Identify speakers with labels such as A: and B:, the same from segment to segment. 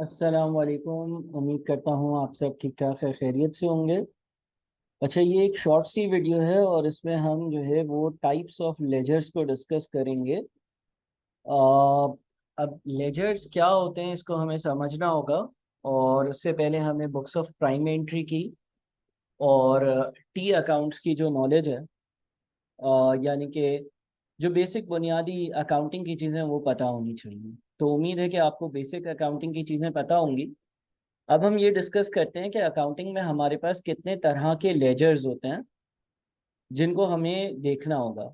A: अस्सलाम वालेकुम। उम्मीद करता हूँ आप सब ठीक ठाक है, खैरियत से होंगे। अच्छा, ये एक शॉर्ट सी वीडियो है और इसमें हम जो है वो टाइप्स ऑफ लेजर्स को डिस्कस करेंगे। आ, अब लेजर्स क्या होते हैं इसको हमें समझना होगा। और उससे पहले हमें बुक्स ऑफ प्राइम एंट्री की और टी अकाउंट्स की जो नॉलेज है, यानी कि जो बेसिक बुनियादी अकाउंटिंग की चीज़ें वो पता होनी चाहिए। तो उम्मीद है कि आपको बेसिक अकाउंटिंग की चीज़ें पता होंगी। अब हम ये डिस्कस करते हैं कि अकाउंटिंग में हमारे पास कितने तरह के लेजर्स होते हैं जिनको हमें देखना होगा।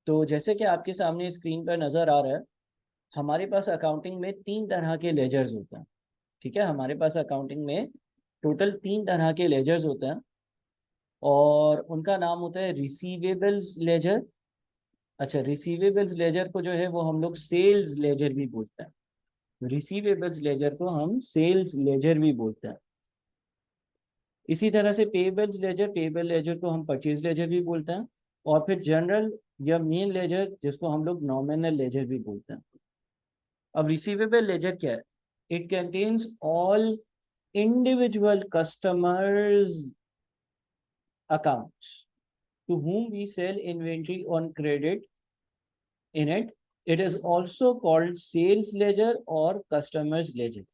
A: तो जैसे कि आपके सामने स्क्रीन पर नज़र आ रहा है, हमारे पास अकाउंटिंग में तीन तरह के लेजर्स होते हैं। ठीक है, हमारे पास अकाउंटिंग में टोटल तीन तरह के लेजर्स होते हैं और उनका नाम होता है रिसीवेबल्स लेजर। अच्छा, रिसीवेबल्स लेजर को जो है वो हम लोग सेल्स लेजर भी बोलते हैं। रिसीवेबल्स लेजर को हम सेल्स लेजर भी बोलते हैं। इसी तरह से पेबल लेजर को हम परचेज लेजर भी बोलते हैं। और फिर जनरल या मेन लेजर जिसको हम लोग नॉमिनल लेजर भी बोलते हैं। अब रिसीवेबल लेजर क्या है? It contains all individual customers accounts to whom we sell inventory on credit in it. It is also called sales ledger और customers ledger।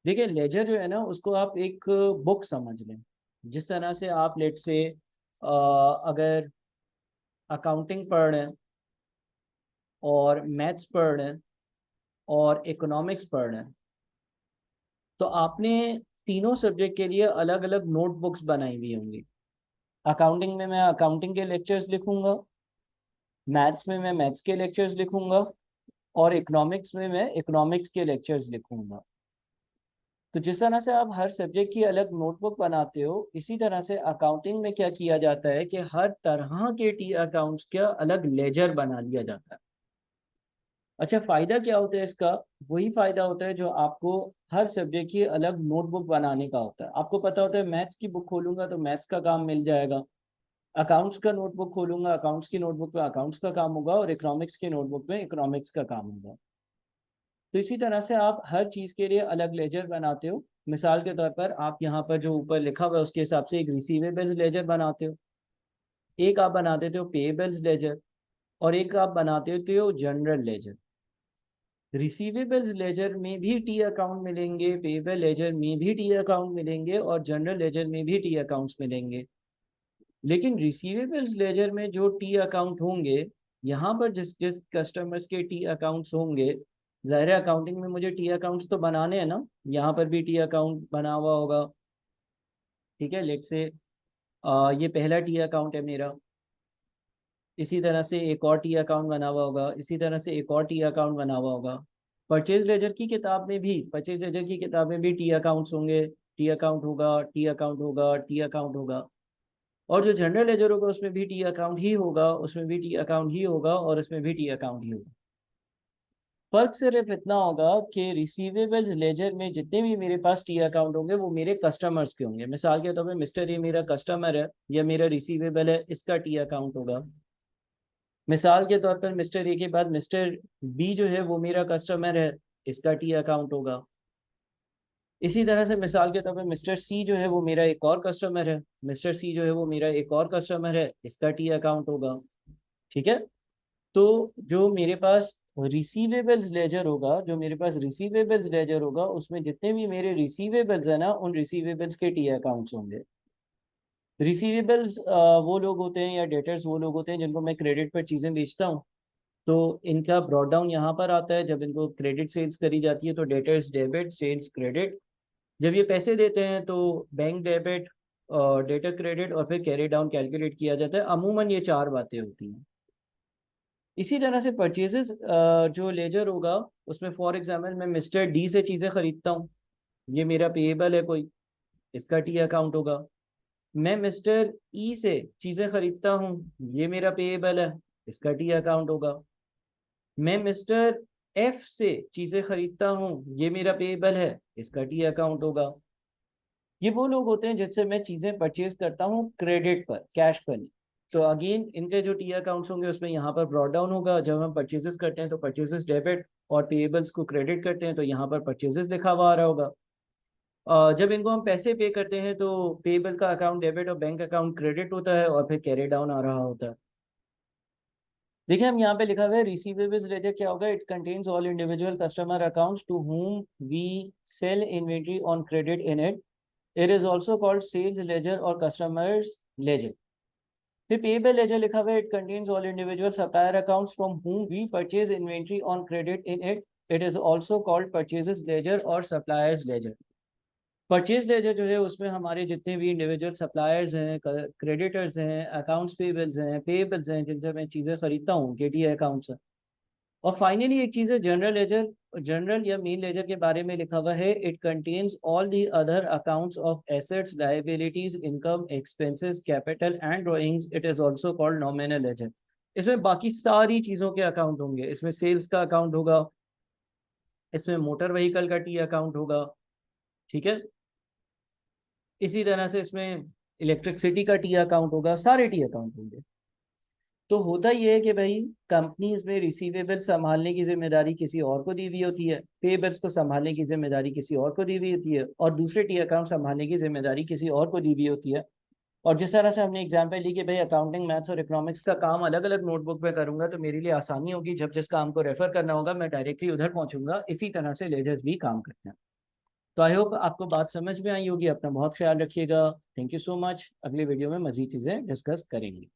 A: देखिए, लेजर जो है ना उसको आप एक बुक समझ लें। जिस तरह से आप लेट से अगर अकाउंटिंग पढ़ रहे हैं और मैथ्स पढ़ रहे हैं और इकोनॉमिक्स पढ़ रहे हैं, तो आपने तीनों सब्जेक्ट के लिए अलग अलग नोटबुक्स बनाई हुई होंगी। अकाउंटिंग में मैं अकाउंटिंग के लेक्चर्स लिखूंगा, मैथ्स में मैं मैथ्स के लेक्चर्स लिखूंगा और इकोनॉमिक्स में मैं इकोनॉमिक्स के लेक्चर्स लिखूंगा। तो जिस तरह से आप हर सब्जेक्ट की अलग नोटबुक बनाते हो, इसी तरह से अकाउंटिंग में क्या किया जाता है कि हर तरह के टी अकाउंट्स का अलग लेजर बना लिया जाता है। अच्छा, फायदा क्या होता है इसका? वही फायदा होता है जो आपको हर सब्जेक्ट की अलग नोटबुक बनाने का होता है। आपको पता होता है मैथ्स की बुक खोलूंगा तो मैथ्स का काम मिल जाएगा, अकाउंट्स का नोटबुक खोलूंगा अकाउंट्स की नोटबुक में अकाउंट्स का काम होगा और इकोनॉमिक्स की नोटबुक में इकोनॉमिक्स का काम होगा। तो इसी तरह से आप हर चीज़ के लिए अलग लेजर बनाते हो। मिसाल के तौर पर आप यहाँ पर जो ऊपर लिखा हुआ है उसके हिसाब से एक रिसीवेबल्स लेजर बनाते हो, एक आप बना देते हो पेएबल्स लेजर और एक आप बना देते हो जनरल लेजर। रिसीवेबल्स लेजर में भी टी अकाउंट मिलेंगे, पेएबल लेजर में भी टी अकाउंट मिलेंगे और जनरल लेजर में भी टी अकाउंट्स मिलेंगे। लेकिन रिसीवेबल्स लेजर में जो टी अकाउंट होंगे, यहाँ पर जिस जिस कस्टमर्स के टी अकाउंट्स होंगे, ज़ाहिर अकाउंटिंग में मुझे टी अकाउंट्स तो बनाने हैं ना। यहाँ पर भी टी अकाउंट बना हुआ होगा। ठीक है, लेट से ये पहला टी अकाउंट है मेरा। इसी तरह से एक और टी अकाउंट बना हुआ होगा, इसी तरह से एक और टी अकाउंट बना हुआ होगा। परचेज लेजर की किताब में भी टी अकाउंट्स होंगे, टी अकाउंट होगा, टी अकाउंट होगा, टी अकाउंट होगा। और जो जनरल लेजर होगा उसमें भी टी अकाउंट ही होगा, उसमें भी टी अकाउंट ही होगा और उसमें भी टी अकाउंट ही होगा। फर्क सिर्फ इतना होगा कि रिसीवेबल्स लेजर में जितने भी मेरे पास टी अकाउंट होंगे वो मेरे कस्टमर्स के होंगे। मिसाल के तौर पे मिस्टर ए मेरा कस्टमर है या मेरा रिसीवेबल है, इसका टी अकाउंट होगा। मिसाल के तौर पर मिस्टर ए के बाद मिस्टर बी जो है वो मेरा कस्टमर है, इसका टी अकाउंट होगा। इसी तरह से मिसाल के तौर पर मिस्टर सी जो है वो मेरा एक और कस्टमर है, मिस्टर सी जो है वो मेरा एक और कस्टमर है, इसका टी अकाउंट होगा। ठीक है। तो जो मेरे पास रिसीवेबल्स लेजर होगा, उसमें जितने भी मेरे रिसीवेबल्स है ना, उन रिसीवेबल्स के टी अकाउंट्स होंगे। रिसीवेबल्स वो लोग होते हैं या डेटर्स वो लोग होते हैं जिनको मैं क्रेडिट पर चीज़ें बेचता हूँ। तो इनका ब्रॉड डाउन यहाँ पर आता है। जब इनको क्रेडिट सेल्स करी जाती है तो डेटर्स डेबिट, सेल्स क्रेडिट। जब ये पैसे देते हैं तो बैंक डेबिट, डेटर क्रेडिट और फिर कैरी डाउन कैलकुलेट किया जाता है। अमूमन ये चार बातें होती हैं। इसी तरह से परचेजेस जो लेजर होगा, उसमें फॉर एग्जाम्पल मैं मिस्टर डी से चीज़ें खरीदता हूँ, ये मेरा पेएबल है कोई, इसका टी अकाउंट होगा। मैं मिस्टर ई से चीज़ें खरीदता हूँ, ये मेरा पेएबल है, इसका टी अकाउंट होगा। मैं मिस्टर एफ से चीज़ें खरीदता हूँ, ये मेरा पेएबल है, इसका टी अकाउंट होगा। ये वो लोग होते हैं जिससे मैं चीज़ें परचेज करता हूँ क्रेडिट पर, कैश पर नहीं। तो अगेन इनके जो टी अकाउंट्स होंगे उसमें यहाँ पर ब्रॉट डाउन होगा। जब हम परचेजेस करते हैं तो परचेजेस डेबिट और पेएबल्स को क्रेडिट करते हैं तो यहाँ पर परचेजेस लिखा हुआ आ रहा होगा। जब इनको हम पैसे पे करते हैं तो पेएबल का अकाउंट डेबिट और बैंक अकाउंट क्रेडिट होता है और फिर कैरी डाउन आ रहा होता है। देखिए हम यहाँ पे लिखा हुआ है रिसीवेबल्स लेजर क्या होगा, it contains all individual customer accounts to whom we sell inventory on credit in it. It is also called sales ledger और कस्टमर्स लेजर। फिर पेएबल लेजर लिखा हुआ है, it contains all individual supplier accounts from whom we purchase inventory on credit in it. It is also called purchases ledger और suppliers ledger. Purchase ledger जो है उसमें हमारे जितने भी इंडिविजुअल सप्लायर्स हैं, क्रेडिटर्स हैं, अकाउंट्स पेएबल्स हैं जिनसे मैं चीज़ें खरीदता हूँ, केटी अकाउंट्स हैं। और फाइनली एक चीज़ है जनरल लेजर। जनरल या मेन लेजर के बारे में लिखा हुआ है, it contains all the other accounts of assets, liabilities, income, expenses, capital and drawings. It is also called nominal ledger. इसमें बाकी सारी चीज़ों के अकाउंट होंगे। इसमें सेल्स का अकाउंट होगा, इसमें मोटर व्हीकल का टी अकाउंट होगा, ठीक है। इसी तरह से इसमें इलेक्ट्रिसिटी का टी अकाउंट होगा, सारे टी अकाउंट होंगे। तो होता ये है कि भाई कंपनीज में रिसीवेबल संभालने की जिम्मेदारी किसी और को दी हुई होती है, पेबल्स को संभालने की जिम्मेदारी किसी और को दी हुई होती है, और दूसरे टी अकाउंट संभालने की जिम्मेदारी किसी और को दी हुई होती है। और जिस तरह से हमने एग्जांपल ली कि भाई अकाउंटिंग, मैथ्स और इकोनॉमिक्स का काम अलग अलग नोटबुक में करूंगा तो मेरे लिए आसानी होगी, जब जिस काम को रेफर करना होगा मैं डायरेक्टली उधर पहुंचूंगा। इसी तरह से लेजर्स भी काम करते हैं। तो आई होप आपको बात समझ में आई होगी। अपना बहुत ख्याल रखिएगा। Thank you so much. अगली वीडियो में मजीद चीज़ें डिस्कस करेंगे।